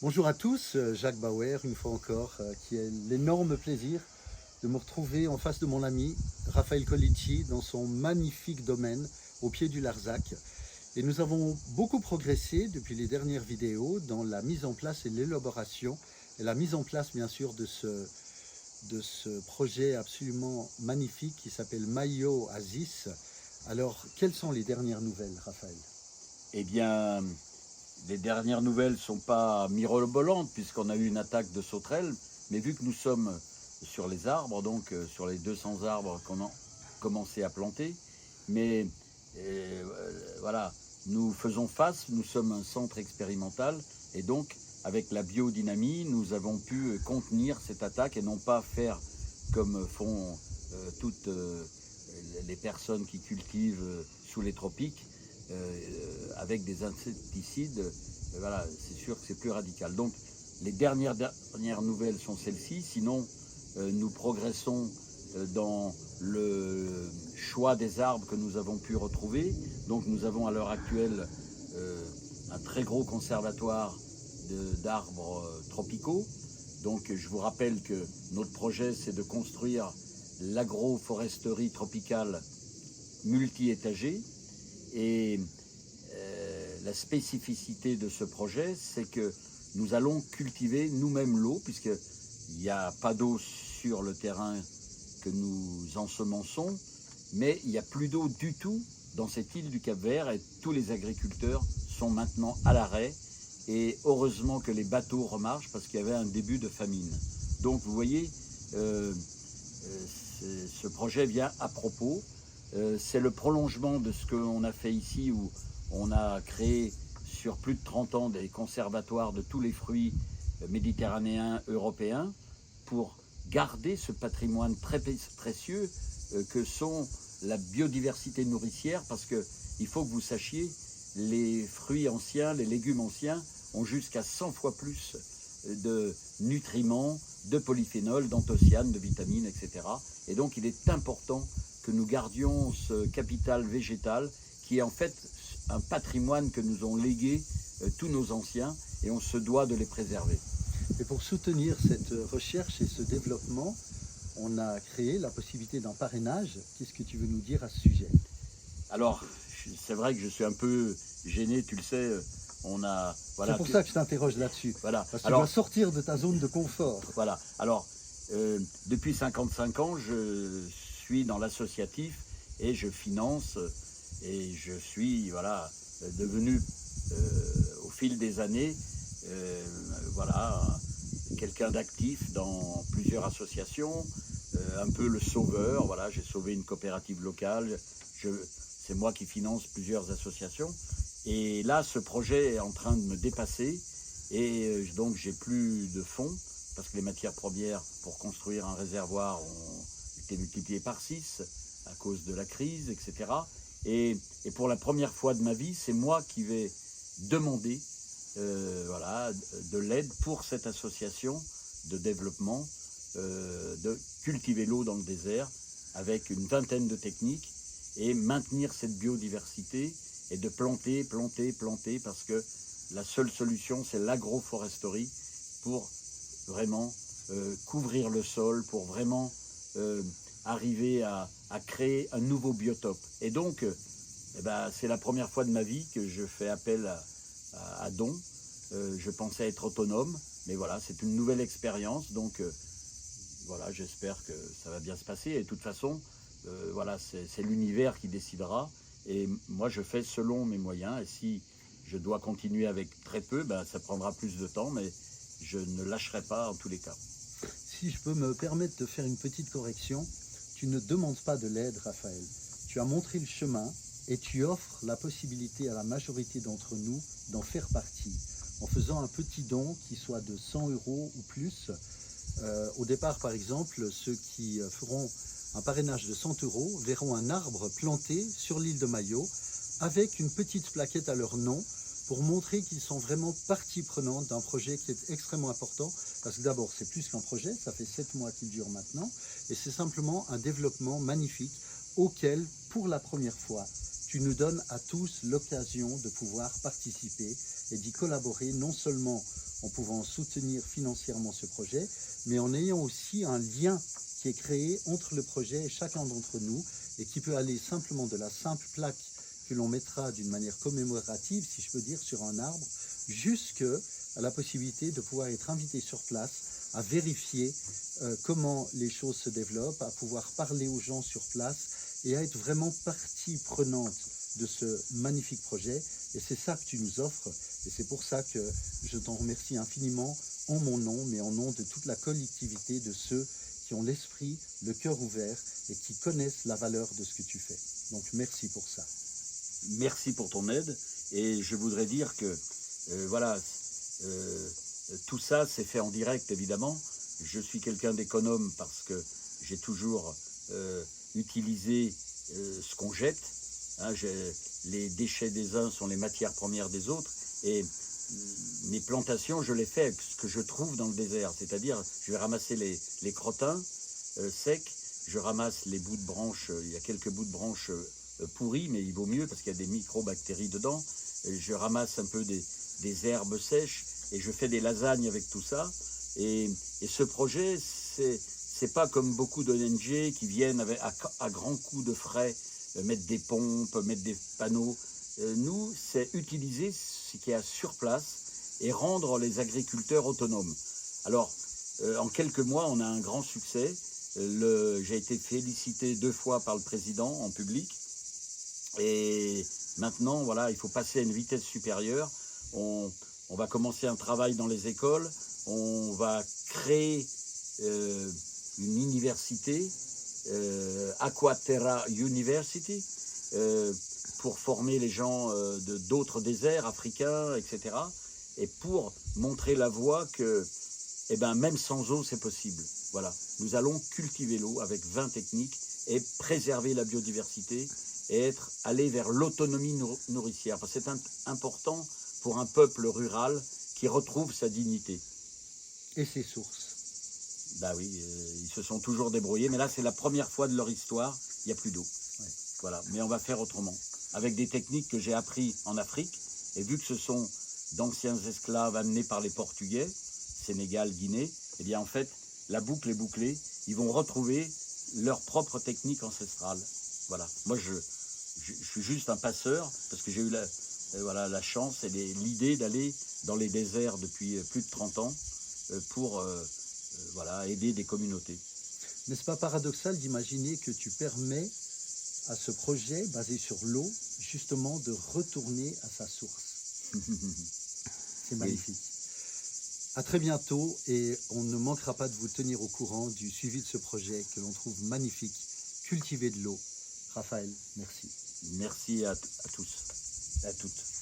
Bonjour à tous, Jacques Bauer, une fois encore, qui a l'énorme plaisir de me retrouver en face de mon ami Raphaël Colici dans son magnifique domaine au pied du Larzac. Et nous avons beaucoup progressé depuis les dernières vidéos dans la mise en place et l'élaboration et la mise en place bien sûr de ce projet absolument magnifique qui s'appelle Mayo Aziz. Alors, quelles sont les dernières nouvelles, Raphaël? Eh bien, les dernières nouvelles ne sont pas mirobolantes puisqu'on a eu une attaque de sauterelles, mais vu que nous sommes sur les arbres, donc sur les 200 arbres qu'on a commencé à planter, mais voilà, nous faisons face, nous sommes un centre expérimental et donc avec la biodynamie, nous avons pu contenir cette attaque et non pas faire comme font toutes les personnes qui cultivent sous les tropiques, avec des insecticides. Voilà, c'est sûr que c'est plus radical. Donc les dernières nouvelles sont celles-ci. Sinon, nous progressons dans le choix des arbres que nous avons pu retrouver. Donc nous avons à l'heure actuelle un très gros conservatoire d'arbres tropicaux. Donc je vous rappelle que notre projet, c'est de construire l'agroforesterie tropicale multi-étagée. Et la spécificité de ce projet, c'est que nous allons cultiver nous-mêmes l'eau, puisqu'il n'y a pas d'eau sur le terrain que nous ensemençons, mais il n'y a plus d'eau du tout dans cette île du Cap-Vert et tous les agriculteurs sont maintenant à l'arrêt. Et heureusement que les bateaux remarchent parce qu'il y avait un début de famine. Donc vous voyez, ce projet vient à propos. C'est le prolongement de ce qu'on a fait ici où on a créé sur plus de 30 ans des conservatoires de tous les fruits méditerranéens, européens pour garder ce patrimoine très précieux que sont la biodiversité nourricière, parce qu'il faut que vous sachiez, les fruits anciens, les légumes anciens ont jusqu'à 100 fois plus de nutriments, de polyphénols, d'anthocyanes, de vitamines, etc. Et donc il est important que nous gardions ce capital végétal qui est en fait un patrimoine que nous ont légué tous nos anciens et on se doit de les préserver. Et pour soutenir cette recherche et ce développement, on a créé la possibilité d'un parrainage. Qu'est-ce que tu veux nous dire à ce sujet? Alors, c'est vrai que je suis un peu gêné, tu le sais, voilà, c'est pour ça que je t'interroge là-dessus. Voilà. Parce que tu dois sortir de ta zone de confort. Voilà. Alors, depuis 55 ans, je suis dans l'associatif et je finance et je suis voilà, devenu au fil des années voilà, quelqu'un d'actif dans plusieurs associations, un peu le sauveur. Voilà, j'ai sauvé une coopérative locale, c'est moi qui finance plusieurs associations. Et là, ce projet est en train de me dépasser et donc j'ai plus de fonds parce que les matières premières pour construire un réservoir ont été multipliées par 6 à cause de la crise, etc. Et pour la première fois de ma vie, c'est moi qui vais demander voilà, de l'aide pour cette association de développement, de cultiver l'eau dans le désert avec une vingtaine de techniques et maintenir cette biodiversité et de planter, parce que la seule solution, c'est l'agroforesterie pour vraiment couvrir le sol, pour vraiment arriver à créer un nouveau biotope. Et donc, c'est la première fois de ma vie que je fais appel à dons. Je pensais être autonome, mais voilà, c'est une nouvelle expérience. Donc, voilà, j'espère que ça va bien se passer. Et de toute façon, voilà, c'est l'univers qui décidera. Et moi, je fais selon mes moyens. Et si je dois continuer avec très peu, ça prendra plus de temps, mais je ne lâcherai pas en tous les cas. Si je peux me permettre de faire une petite correction, tu ne demandes pas de l'aide, Raphaël. Tu as montré le chemin et tu offres la possibilité à la majorité d'entre nous d'en faire partie, en faisant un petit don qui soit de 100 € ou plus. Au départ, par exemple, ceux qui feront un parrainage de 100 € verront un arbre planté sur l'île de Mayo avec une petite plaquette à leur nom pour montrer qu'ils sont vraiment partie prenante d'un projet qui est extrêmement important. Parce que d'abord, c'est plus qu'un projet, ça fait 7 mois qu'il dure maintenant, et c'est simplement un développement magnifique auquel, pour la première fois, tu nous donnes à tous l'occasion de pouvoir participer et d'y collaborer non seulement en pouvant soutenir financièrement ce projet, mais en ayant aussi un lien qui est créé entre le projet et chacun d'entre nous, et qui peut aller simplement de la simple plaque que l'on mettra d'une manière commémorative, si je peux dire, sur un arbre, jusqu'à la possibilité de pouvoir être invité sur place, à vérifier comment les choses se développent, à pouvoir parler aux gens sur place et à être vraiment partie prenante de ce magnifique projet. Et c'est ça que tu nous offres, et c'est pour ça que je t'en remercie infiniment en mon nom, mais en nom de toute la collectivité de ceux qui ont l'esprit, le cœur ouvert et qui connaissent la valeur de ce que tu fais. Donc merci pour ça. Merci pour ton aide, et je voudrais dire que voilà, tout ça c'est fait en direct évidemment. Je suis quelqu'un d'économe parce que j'ai toujours utilisé ce qu'on jette. Hein, les déchets des uns sont les matières premières des autres, et mes plantations, je les fais avec ce que je trouve dans le désert, c'est-à-dire je vais ramasser les crottins secs, je ramasse les bouts de branches, il y a quelques bouts de branches pourris, mais il vaut mieux parce qu'il y a des microbactéries dedans, je ramasse un peu des herbes sèches, et je fais des lasagnes avec tout ça, et ce projet, c'est pas comme beaucoup d'ONG qui viennent à grands coups de frais mettre des pompes, mettre des panneaux. Nous, c'est utiliser ce qu'il y a sur place et rendre les agriculteurs autonomes. Alors, en quelques mois, on a un grand succès. J'ai été félicité 2 fois par le président en public. Et maintenant, voilà, il faut passer à une vitesse supérieure. On va commencer un travail dans les écoles. On va créer une université, Aquaterra University, pour former les gens d'autres déserts africains, etc. Et pour montrer la voie que même sans eau, c'est possible. Voilà. Nous allons cultiver l'eau avec 20 techniques et préserver la biodiversité et aller vers l'autonomie nourricière. Parce que c'est important pour un peuple rural qui retrouve sa dignité. Et ses sources. Bah oui, ils se sont toujours débrouillés, mais là c'est la première fois de leur histoire, il n'y a plus d'eau. Ouais. Voilà, mais on va faire autrement, avec des techniques que j'ai appris en Afrique, et vu que ce sont d'anciens esclaves amenés par les Portugais, Sénégal, Guinée, eh bien en fait, la boucle est bouclée, ils vont retrouver leur propre technique ancestrale. Voilà, moi je suis juste un passeur, parce que j'ai eu la chance et l'idée d'aller dans les déserts depuis plus de 30 ans pour aider des communautés. N'est-ce pas paradoxal d'imaginer que tu permets à ce projet basé sur l'eau, justement, de retourner à sa source? C'est magnifique. Oui. À très bientôt, et on ne manquera pas de vous tenir au courant du suivi de ce projet que l'on trouve magnifique, cultiver de l'eau. Raphaël, merci. Merci à tous, à toutes.